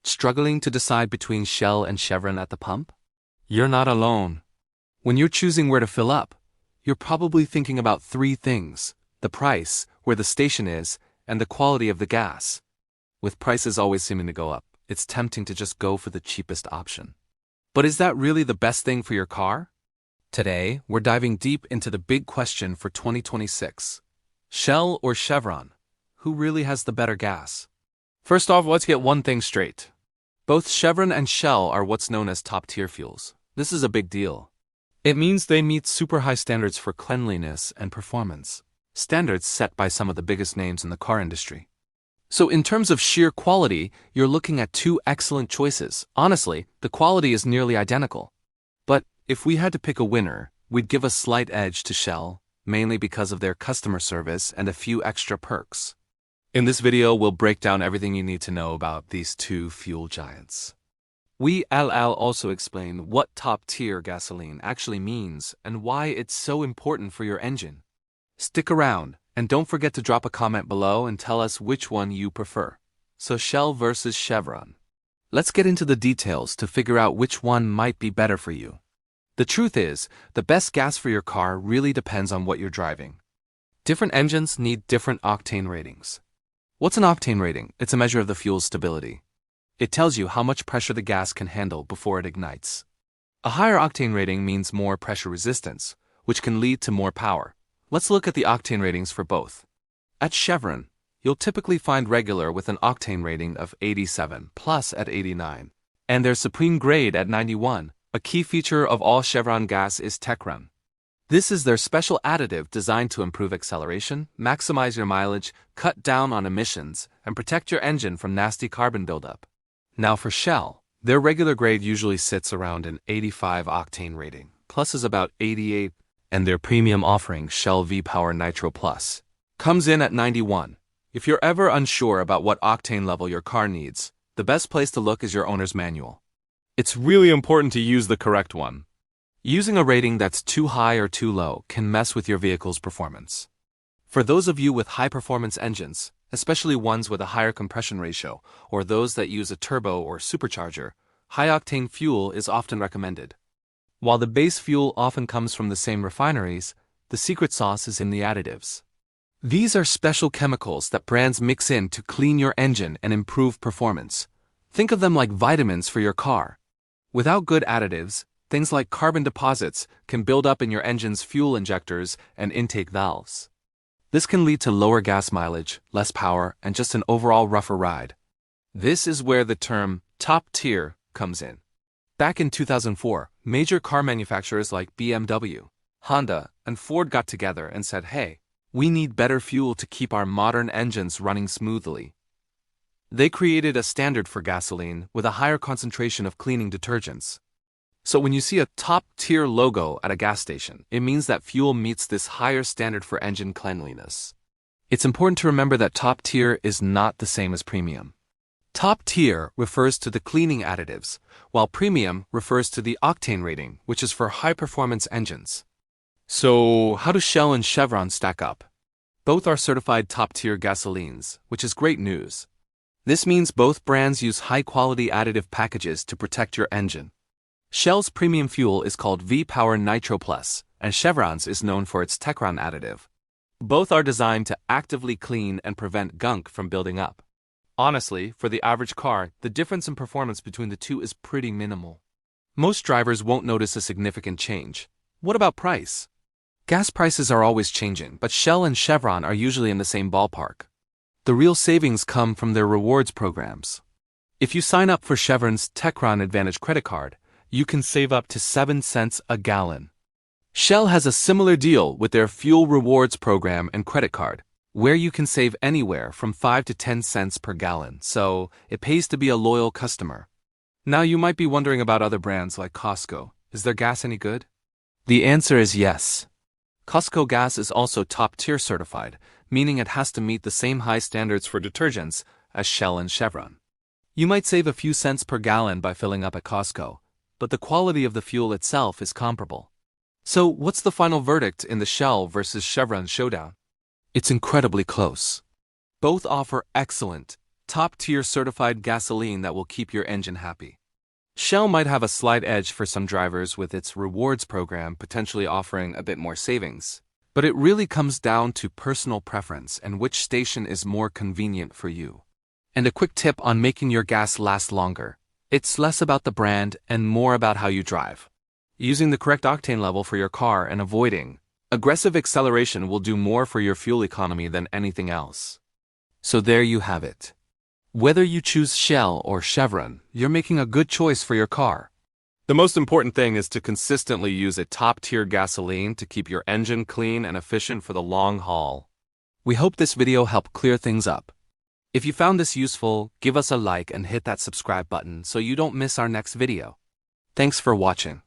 Struggling to decide between Shell and Chevron at the pump? You're not alone. When you're choosing where to fill up, you're probably thinking about three things: the price, where the station is, and the quality of the gas. With prices always seeming to go up, it's tempting to just go for the cheapest option. But is that really the best thing for your car? Today, we're diving deep into the big question for 2026. Shell or Chevron? Who really has the better gas? First off, let's get one thing straight. Both Chevron and Shell are what's known as top-tier fuels. This is a big deal. It means they meet super high standards for cleanliness and performance, standards set by some of the biggest names in the car industry. So in terms of sheer quality, you're looking at two excellent choices. Honestly, the quality is nearly identical. But if we had to pick a winner, we'd give a slight edge to Shell, mainly because of their customer service and a few extra perks. In this video, we'll break down everything you need to know about these two fuel giants. We'll also explain what top-tier gasoline actually means and why it's so important for your engine. Stick around, and don't forget to drop a comment below and tell us which one you prefer. So Shell versus Chevron. Let's get into the details to figure out which one might be better for you. The truth is, the best gas for your car really depends on what you're driving. Different engines need different octane ratings. What's an octane rating? It's a measure of the fuel's stability. It tells you how much pressure the gas can handle before it ignites. A higher octane rating means more pressure resistance, which can lead to more power. Let's look at the octane ratings for both. At Chevron, you'll typically find regular with an octane rating of 87, plus at 89, and their supreme grade at 91. A key feature of all Chevron gas is Chevron. This is their special additive designed to improve acceleration, maximize your mileage, cut down on emissions, and protect your engine from nasty carbon buildup. Now for Shell, their regular grade usually sits around an 85 octane rating, plus is about 88, and their premium offering, Shell V-Power Nitro Plus, comes in at 91. If you're ever unsure about what octane level your car needs, the best place to look is your owner's manual. It's really important to use the correct one. Using a rating that's too high or too low can mess with your vehicle's performance. For those of you with high-performance engines, especially ones with a higher compression ratio, or those that use a turbo or supercharger, high-octane fuel is often recommended. While the base fuel often comes from the same refineries, the secret sauce is in the additives. These are special chemicals that brands mix in to clean your engine and improve performance. Think of them like vitamins for your car. Without good additives, things like carbon deposits can build up in your engine's fuel injectors and intake valves. This can lead to lower gas mileage, less power, and just an overall rougher ride. This is where the term top tier comes in. Back in 2004, major car manufacturers like BMW, Honda, and Ford got together and said, hey, we need better fuel to keep our modern engines running smoothly. They created a standard for gasoline with a higher concentration of cleaning detergents. So when you see a top-tier logo at a gas station, it means that fuel meets this higher standard for engine cleanliness. It's important to remember that top-tier is not the same as premium. Top-tier refers to the cleaning additives, while premium refers to the octane rating, which is for high-performance engines. So how do Shell and Chevron stack up? Both are certified top-tier gasolines, which is great news. This means both brands use high-quality additive packages to protect your engine. Shell's premium fuel is called V-Power Nitro Plus, and Chevron's is known for its Chevron additive. Both are designed to actively clean and prevent gunk from building up. Honestly, for the average car, the difference in performance between the two is pretty minimal. Most drivers won't notice a significant change. What about price? Gas prices are always changing, but Shell and Chevron are usually in the same ballpark. The real savings come from their rewards programs. If you sign up for Chevron's Chevron Advantage credit card, you can save up to 7 cents a gallon. Shell has a similar deal with their fuel rewards program and credit card, where you can save anywhere from 5 to 10 cents per gallon, so it pays to be a loyal customer. Now you might be wondering about other brands like Costco. Is their gas any good? The answer is yes. Costco gas is also top-tier certified, meaning it has to meet the same high standards for detergents as Shell and Chevron. You might save a few cents per gallon by filling up at Costco, but the quality of the fuel itself is comparable. So what's the final verdict in the Shell versus Chevron showdown? It's incredibly close. Both offer excellent, top-tier certified gasoline that will keep your engine happy. Shell might have a slight edge for some drivers with its rewards program potentially offering a bit more savings. But it really comes down to personal preference and which station is more convenient for you. And a quick tip on making your gas last longer. It's less about the brand and more about how you drive. Using the correct octane level for your car and avoiding aggressive acceleration will do more for your fuel economy than anything else. So there you have it. Whether you choose Shell or Chevron, you're making a good choice for your car. The most important thing is to consistently use a top-tier gasoline to keep your engine clean and efficient for the long haul. We hope this video helped clear things up. If you found this useful, give us a like and hit that subscribe button so you don't miss our next video. Thanks for watching.